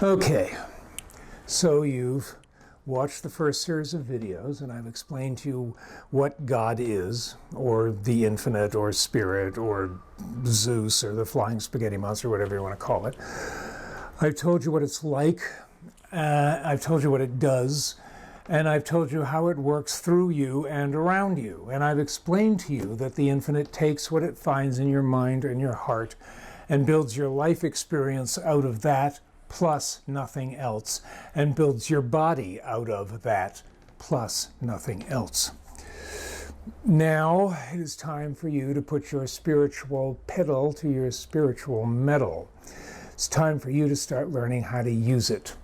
Okay, so you've watched the first series of videos and I've explained to you what God is, or the infinite, or spirit, or Zeus, or the flying spaghetti monster, whatever you want to call it. I've told you what it's like, I've told you what it does, and I've told you how it works through you and around you. And I've explained to you that the infinite takes what it finds in your mind and your heart and builds your life experience out of that plus nothing else, and builds your body out of that plus nothing else. Now it is time for you to put your spiritual pedal to your spiritual metal. It's time for you to start learning how to use it,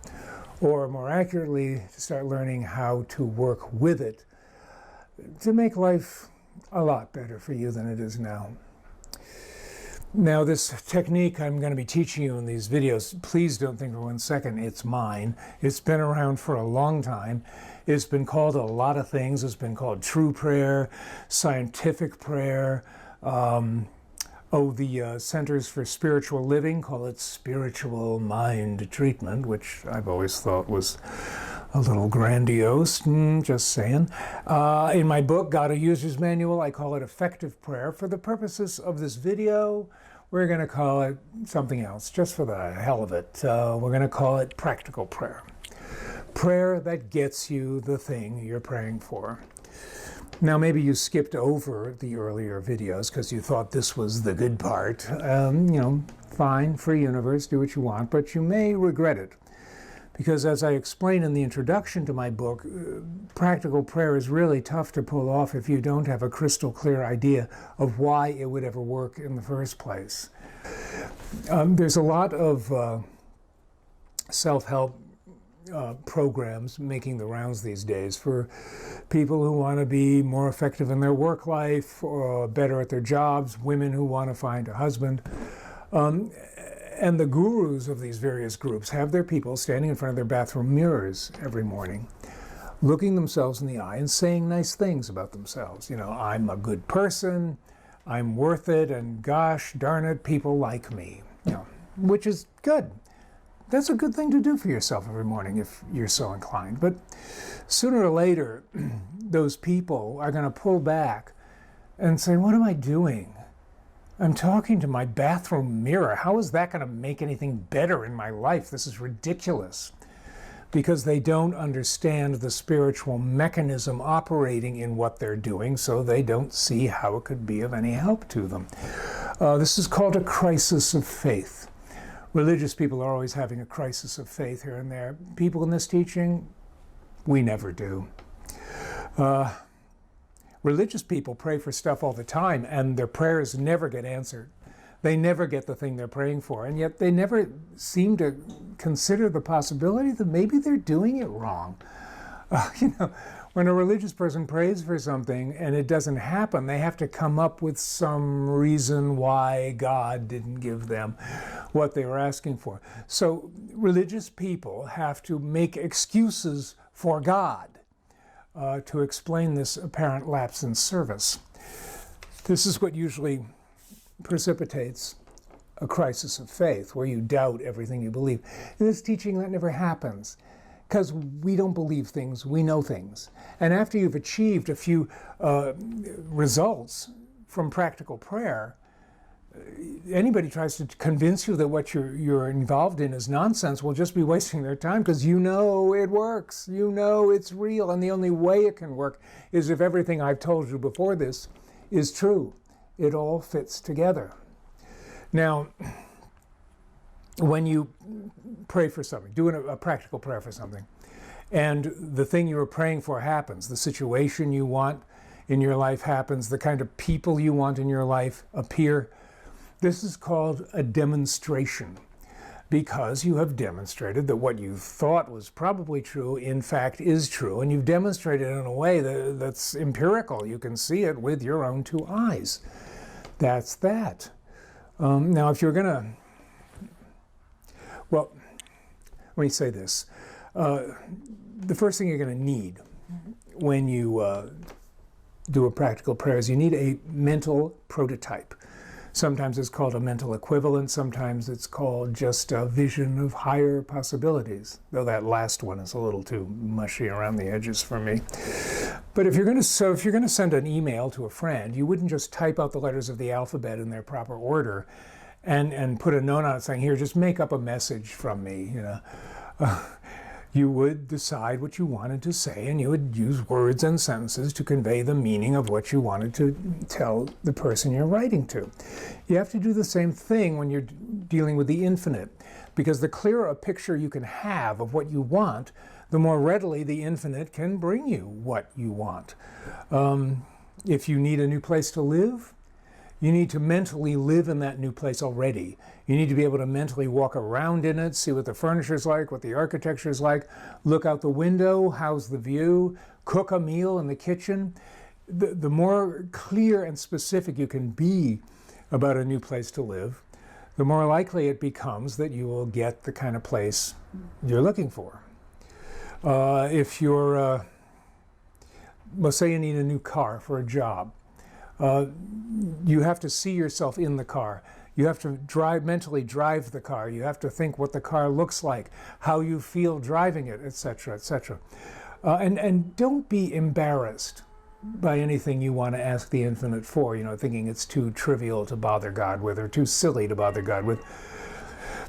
or more accurately, to start learning how to work with it to make life a lot better for you than it is now. Now, this technique I'm going to be teaching you in these videos, please don't think for 1 second it's mine. It's been around for a long time. It's been called a lot of things. It's been called true prayer, scientific prayer. The Centers for Spiritual Living call it spiritual mind treatment, which I've always thought was a little grandiose, just saying. In my book, God a User's Manual, I call it effective prayer. For the purposes of this video, we're going to call it something else, just for the hell of it. We're going to call it practical prayer. Prayer that gets you the thing you're praying for. Now, maybe you skipped over the earlier videos because you thought this was the good part. Fine, free universe, do what you want, but you may regret it. Because as I explain in the introduction to my book, practical prayer is really tough to pull off if you don't have a crystal clear idea of why it would ever work in the first place. There's a lot of self-help programs making the rounds these days for people who want to be more effective in their work life, or better at their jobs, women who want to find a husband. And the gurus of these various groups have their people standing in front of their bathroom mirrors every morning, looking themselves in the eye and saying nice things about themselves. You know, I'm a good person, I'm worth it, and gosh darn it, people like me. Which is good. That's a good thing to do for yourself every morning if you're so inclined. But sooner or later, those people are going to pull back and say, what am I doing? I'm talking to my bathroom mirror. How is that going to make anything better in my life? This is ridiculous. Because they don't understand the spiritual mechanism operating in what they're doing, so they don't see how it could be of any help to them. This is called a crisis of faith. Religious people are always having a crisis of faith here and there. People in this teaching, we never do. Religious people pray for stuff all the time, and their prayers never get answered. They never get the thing they're praying for, and yet they never seem to consider the possibility that maybe they're doing it wrong. When a religious person prays for something and it doesn't happen, they have to come up with some reason why God didn't give them what they were asking for. So religious people have to make excuses for God to explain this apparent lapse in service. This is what usually precipitates a crisis of faith, where you doubt everything you believe. In this teaching, that never happens, because we don't believe things, we know things. And after you've achieved a few results from practical prayer, anybody tries to convince you that what you're involved in is nonsense will just be wasting their time, because you know it works, you know it's real, and the only way it can work is if everything I've told you before this is true. It all fits together. Now, when you pray for something, doing a practical prayer for something, and the thing you were praying for happens, the situation you want in your life happens, the kind of people you want in your life appear, this is called a demonstration, because you have demonstrated that what you thought was probably true, in fact, is true, and you've demonstrated it in a way that's empirical. You can see it with your own two eyes. That's that. Now, if you're going to... Well, let me say this. The first thing you're going to need when you do a practical prayer is you need a mental prototype. Sometimes it's called a mental equivalent. Sometimes it's called just a vision of higher possibilities, though that last one is a little too mushy around the edges for me. But if you're going to send an email to a friend, you wouldn't just type out the letters of the alphabet in their proper order and put a note on it saying, here, just make up a message from me, You would decide what you wanted to say, and you would use words and sentences to convey the meaning of what you wanted to tell the person you're writing to. You have to do the same thing when you're dealing with the infinite, because the clearer a picture you can have of what you want, the more readily the infinite can bring you what you want. If you need a new place to live, you need to mentally live in that new place already. You need to be able to mentally walk around in it, see what the furniture's like, what the architecture's like, look out the window, how's the view, cook a meal in the kitchen. The more clear and specific you can be about a new place to live, the more likely it becomes that you will get the kind of place you're looking for. If you're, let's say you need a new car for a job, you have to see yourself in the car. You have to mentally drive the car. You have to think what the car looks like, how you feel driving it, etc., etc. And don't be embarrassed by anything you want to ask the infinite for, thinking it's too trivial to bother God with or too silly to bother God with.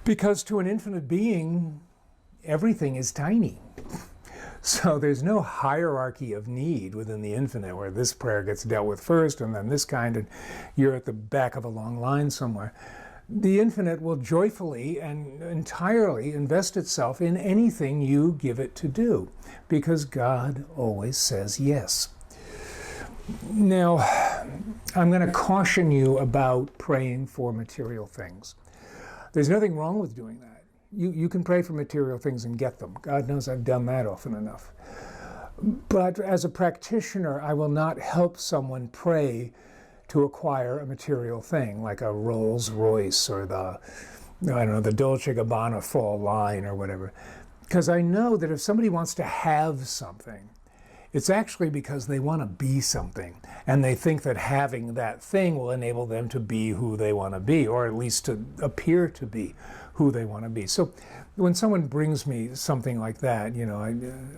Because to an infinite being, everything is tiny. So there's no hierarchy of need within the infinite where this prayer gets dealt with first and then this kind, and you're at the back of a long line somewhere. The infinite will joyfully and entirely invest itself in anything you give it to do, because God always says yes. Now, I'm going to caution you about praying for material things. There's nothing wrong with doing that. You can pray for material things and get them. God knows I've done that often enough. But as a practitioner, I will not help someone pray to acquire a material thing, like a Rolls Royce or the Dolce & Gabbana fall line or whatever. Because I know that if somebody wants to have something, it's actually because they want to be something, and they think that having that thing will enable them to be who they want to be, or at least to appear to be who they want to be. So when someone brings me something like that,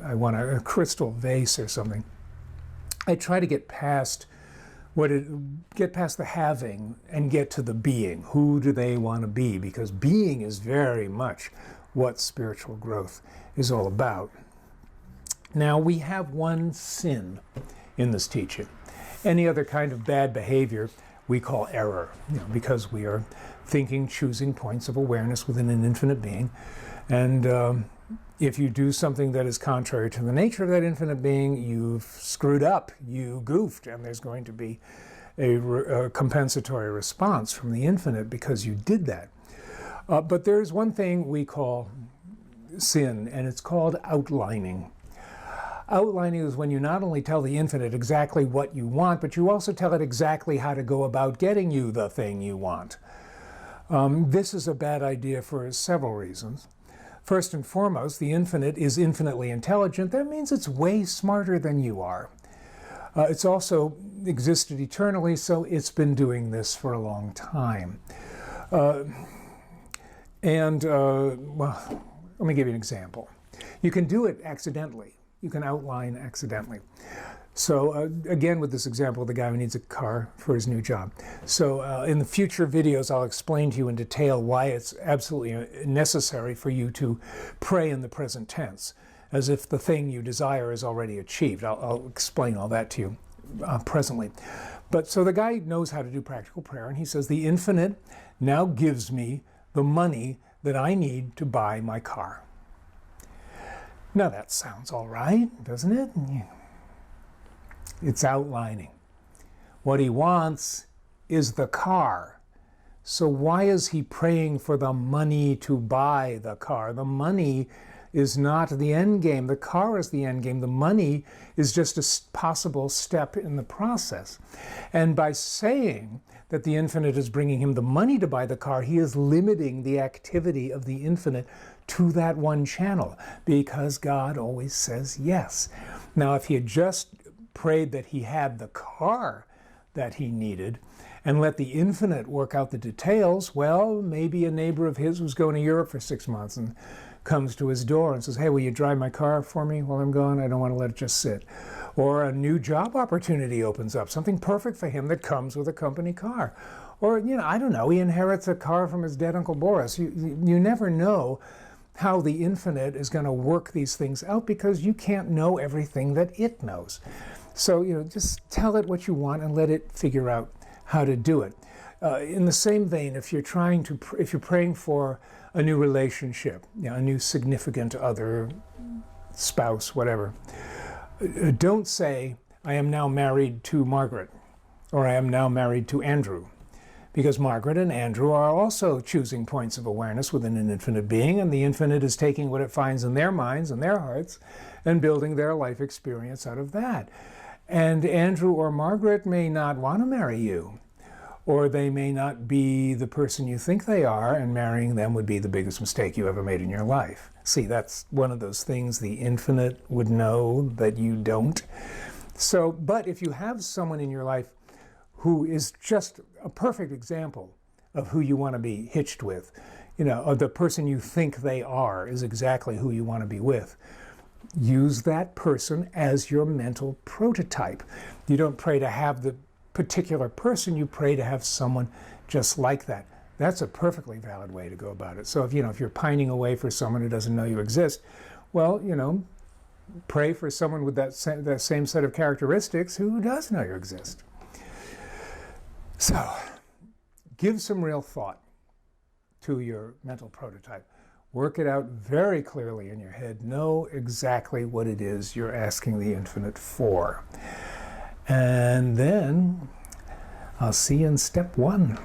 I want a crystal vase or something, I try to get past the having and get to the being. Who do they want to be? Because being is very much what spiritual growth is all about. Now, we have one sin in this teaching. Any other kind of bad behavior we call error, because we are thinking, choosing points of awareness within an infinite being. And if you do something that is contrary to the nature of that infinite being, you've screwed up, you goofed, and there's going to be a compensatory response from the infinite because you did that. But there's one thing we call sin, and it's called outlining. Outlining is when you not only tell the infinite exactly what you want, but you also tell it exactly how to go about getting you the thing you want. This is a bad idea for several reasons. First and foremost, the infinite is infinitely intelligent. That means it's way smarter than you are. It's also existed eternally, so it's been doing this for a long time. Well, let me give you an example. You can do it accidentally. You can outline accidentally. So again, with this example of the guy who needs a car for his new job. So in the future videos, I'll explain to you in detail why it's absolutely necessary for you to pray in the present tense, as if the thing you desire is already achieved. I'll explain all that to you presently. But so the guy knows how to do practical prayer, and he says, the infinite now gives me the money that I need to buy my car. Now that sounds all right, doesn't it? It's outlining. What he wants is the car. So why is he praying for the money to buy the car? The money is not the end game. The car is the end game. The money is just a possible step in the process. And by saying that the infinite is bringing him the money to buy the car, he is limiting the activity of the infinite to that one channel, because God always says yes. Now, if he had just prayed that he had the car that he needed, and let the infinite work out the details, well, maybe a neighbor of his was going to Europe for 6 months and comes to his door and says, hey, will you drive my car for me while I'm gone? I don't want to let it just sit. Or a new job opportunity opens up, something perfect for him that comes with a company car. Or, I don't know, he inherits a car from his dead Uncle Boris. You never know how the infinite is going to work these things out because you can't know everything that it knows. So, just tell it what you want and let it figure out how to do it. In the same vein, if you're praying for a new relationship, a new significant other, spouse, whatever, don't say, I am now married to Margaret, or I am now married to Andrew. Because Margaret and Andrew are also choosing points of awareness within an infinite being, and the infinite is taking what it finds in their minds and their hearts and building their life experience out of that. And Andrew or Margaret may not want to marry you, or they may not be the person you think they are, and marrying them would be the biggest mistake you ever made in your life. See, that's one of those things the infinite would know that you don't. So, but if you have someone in your life who is just a perfect example of who you want to be hitched with, or the person you think they are is exactly who you want to be with, use that person as your mental prototype. You don't pray to have the particular person, you pray to have someone just like that. That's a perfectly valid way to go about it. So if you're pining away for someone who doesn't know you exist, well, pray for someone with that same set of characteristics who does know you exist. So give some real thought to your mental prototype. Work it out very clearly in your head. Know exactly what it is you're asking the infinite for. And then I'll see you in step 1.